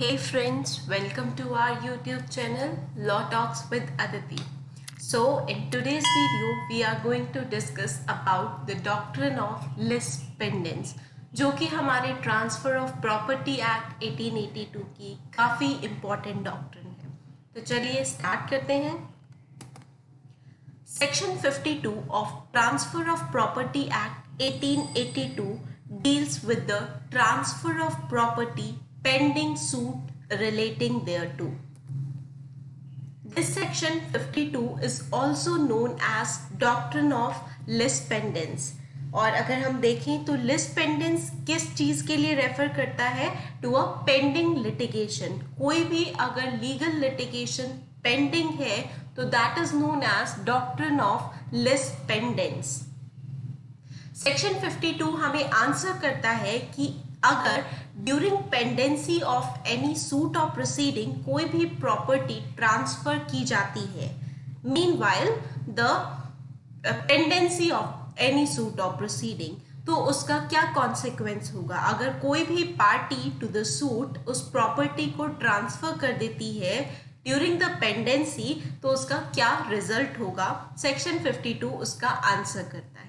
Hey friends, welcome to our YouTube channel Law Talks with Aditi. So in today's video we are going to discuss about the doctrine of lis pendens जो कि हमारे transfer of property act 1882 की काफ़ी important doctrine है। तो चलिए start करते हैं। Section 52 of transfer of property act 1882 deals with the transfer of property pending suit relating thereto. This section 52 is also known as doctrine of lis pendens. और अगर हम देखें तो lis pendens किस चीज के लिए रेफर करता है? To a pending litigation. कोई भी अगर लीगल लिटिगेशन पेंडिंग है तो that is known as doctrine of lis pendens। Section 52 हमें आंसर करता है कि अगर during pendency of any suit और प्रोसीडिंग कोई भी प्रॉपर्टी ट्रांसफर की जाती है, meanwhile the pendency of any suit और प्रोसीडिंग, तो उसका क्या कॉन्सिक्वेंस होगा। अगर कोई भी पार्टी टू द सूट उस प्रॉपर्टी को ट्रांसफर कर देती है ड्यूरिंग द पेंडेंसी, तो उसका क्या रिजल्ट होगा। सेक्शन 52 उसका आंसर करता है।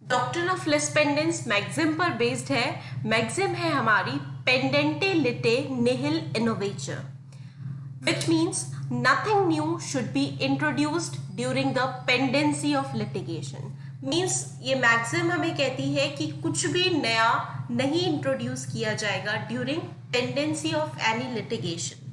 Doctrine of lis pendens maxim पर बेस्ड है। मैक्सिम है हमारी पेंडेंटे लिटे निहिल इनोवेचर, which means nothing new should be introduced during the pendency of litigation. Means ये मैक्सिम हमें कहती है कि कुछ भी नया नहीं इंट्रोड्यूस किया जाएगा during pendency of any litigation.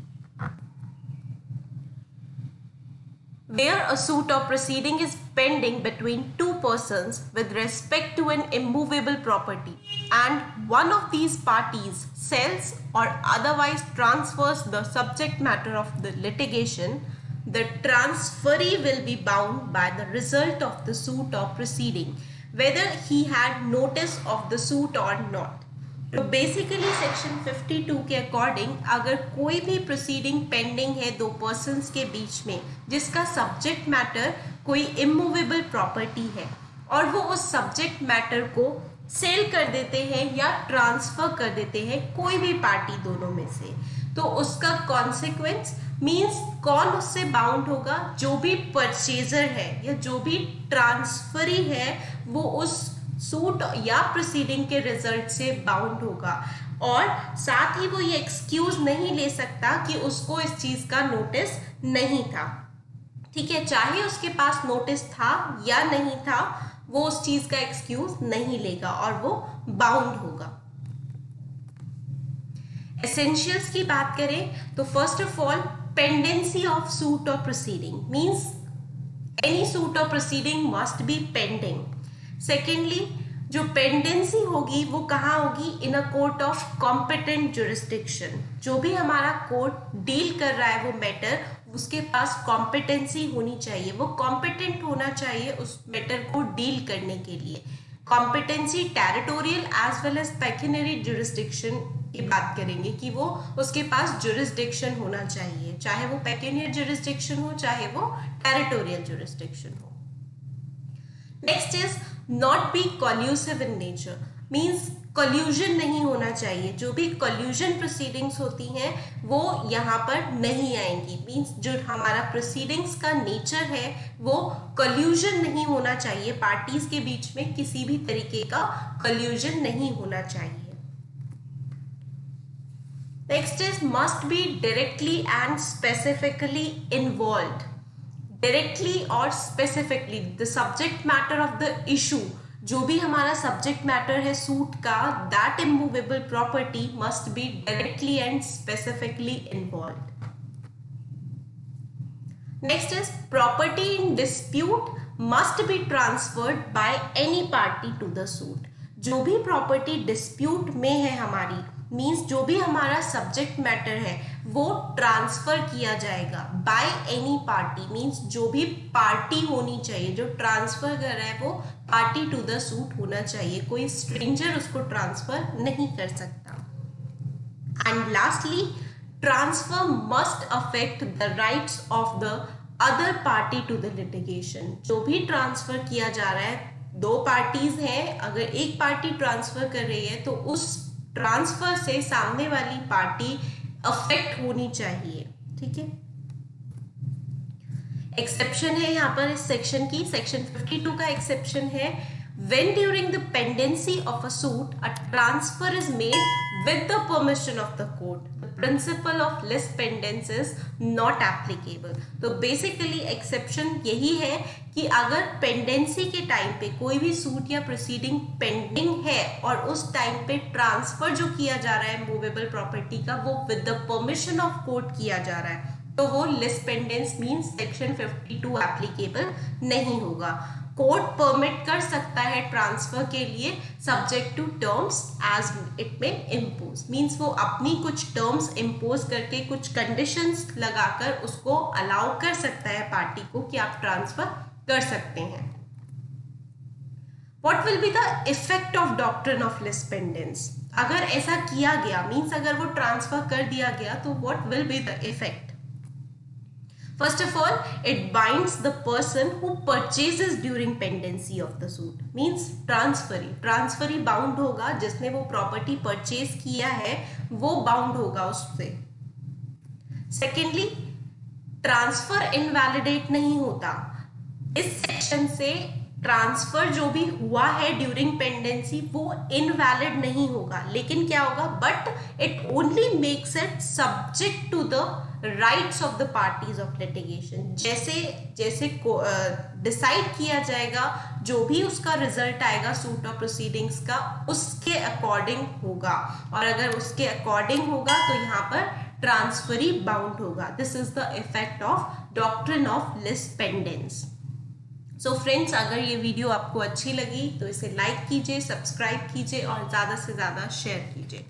Where a suit or proceeding is pending between two persons with respect to an immovable property and one of these parties sells or otherwise transfers the subject matter of the litigation, the transferee will be bound by the result of the suit or proceeding, whether he had notice of the suit or not. तो basically section 52 के according अगर कोई भी proceeding pending है दो persons के बीच में जिसका सब्जेक्ट मैटर कोई इमूवेबल प्रॉपर्टी है और वो उस सब्जेक्ट मैटर को सेल कर देते हैं या ट्रांसफर कर देते हैं कोई भी पार्टी दोनों में से, तो उसका कॉन्सिक्वेंस मीन्स कौन उससे बाउंड होगा। जो भी परचेजर है या जो भी ट्रांसफरी है वो उस सूट या प्रोसीडिंग के रिजल्ट से बाउंड होगा और साथ ही वो ये एक्सक्यूज नहीं ले सकता कि उसको इस चीज का नोटिस नहीं था। ठीक है, चाहे उसके पास नोटिस था या नहीं था, वो उस चीज का एक्सक्यूज नहीं लेगा और वो बाउंड होगा। एसेंशियल्स की बात करें तो first of all pendency of suit और प्रोसीडिंग मींस एनी सूट और proceeding must be pending. Secondly जो पेंडेंसी होगी वो कहाँ होगी? In a court of competent jurisdiction. जो भी हमारा कोर्ट डील कर रहा है वो मैटर, उसके पास कॉम्पिटेंसी होनी चाहिए, वो कॉम्पिटेंट होना चाहिए उस मैटर को डील करने के लिए। Competency territorial as well as pecuniary jurisdiction की बात करेंगे कि वो उसके पास जुरिस्डिक्शन होना चाहिए, चाहे वो पेक्यूनरी जुरिस्डिक्शन हो चाहे वो टेरिटोरियल जुरिस्डिक्शन हो। Next is not be collusive in nature means collusion नहीं होना चाहिए। जो भी कॉल्यूजन प्रोसीडिंग्स होती हैं वो यहाँ पर नहीं आएंगी। मीन्स जो हमारा प्रोसीडिंग्स का नेचर है वो कॉल्यूजन नहीं होना चाहिए, पार्टीज के बीच में किसी भी तरीके का कॉल्यूजन नहीं होना चाहिए। Next is must be directly and specifically involved. Directly और specifically the subject matter of the issue, जो भी हमारा सब्जेक्ट मैटर है सूट का, that immovable property must be directly and specifically involved. Next is property in dispute must be transferred by any party to the suit. जो भी property dispute में है हमारी मीन्स जो भी हमारा सब्जेक्ट मैटर है वो ट्रांसफर किया जाएगा बाय एनी पार्टी मीन्स जो भी पार्टी होनी चाहिए, जो ट्रांसफर कर रहा है वो पार्टी टू द सूट होना चाहिए, कोई स्ट्रेंजर उसको ट्रांसफर नहीं कर सकता। And lastly transfer must affect the rights of the other party to the litigation. जो भी ट्रांसफर किया जा रहा है, दो पार्टीज हैं, अगर एक पार्टी ट्रांसफर कर रही है तो उस ट्रांसफर से सामने वाली पार्टी अफेक्ट होनी चाहिए, ठीक है। एक्सेप्शन है यहाँ पर इस सेक्शन की, सेक्शन 52 का एक्सेप्शन है, when during the pendency of a suit a transfer is made with the permission of the court, the principle of lis pendens is not applicable। तो बेसिकली एक्सेप्शन यही है कि अगर पेंडेंसी के time पे कोई भी सूट या प्रोसीडिंग पेंडिंग है और उस टाइम पे ट्रांसफर जो किया जा रहा है मूवेबल प्रॉपर्टी का वो with the permission of court किया जा रहा है, तो वो लिस पेंडेंस मीन्स सेक्शन 52 एप्लीकेबल नहीं होगा। कोर्ट परमिट कर सकता है ट्रांसफर के लिए subject to terms as it may impose, means वो अपनी कुछ टर्म्स इम्पोज करके कुछ कंडीशंस लगाकर उसको अलाउ कर सकता है पार्टी को कि आप ट्रांसफर कर सकते हैं। What will be the effect of doctrine of lis pendens? अगर ऐसा किया गया मीन्स अगर वो ट्रांसफर कर दिया गया तो what will be the effect? First of all, it binds the person who purchases during pendency of the suit. Means transferee bound होगा, जिसने वो प्रॉपर्टी परचेज किया है वो बाउंड होगा उससे। Secondly, ट्रांसफर इनवैलिडेट नहीं होता। इस सेक्शन से ट्रांसफर जो भी हुआ है ड्यूरिंग पेंडेंसी वो इनवैलिड नहीं होगा, लेकिन क्या होगा, but it only makes it subject to the rights of the parties of litigation. जैसे जैसे डिसाइड किया जाएगा, जो भी उसका रिजल्ट आएगा सूट और प्रोसीडिंग्स का उसके अकॉर्डिंग होगा, और अगर उसके अकॉर्डिंग होगा तो यहाँ पर ट्रांसफरी बाउंड होगा। This is the effect of doctrine of lis pendens. So friends, अगर ये वीडियो आपको अच्छी लगी तो इसे लाइक कीजिए, सब्सक्राइब कीजिए और ज़्यादा से ज़्यादा शेयर कीजिए।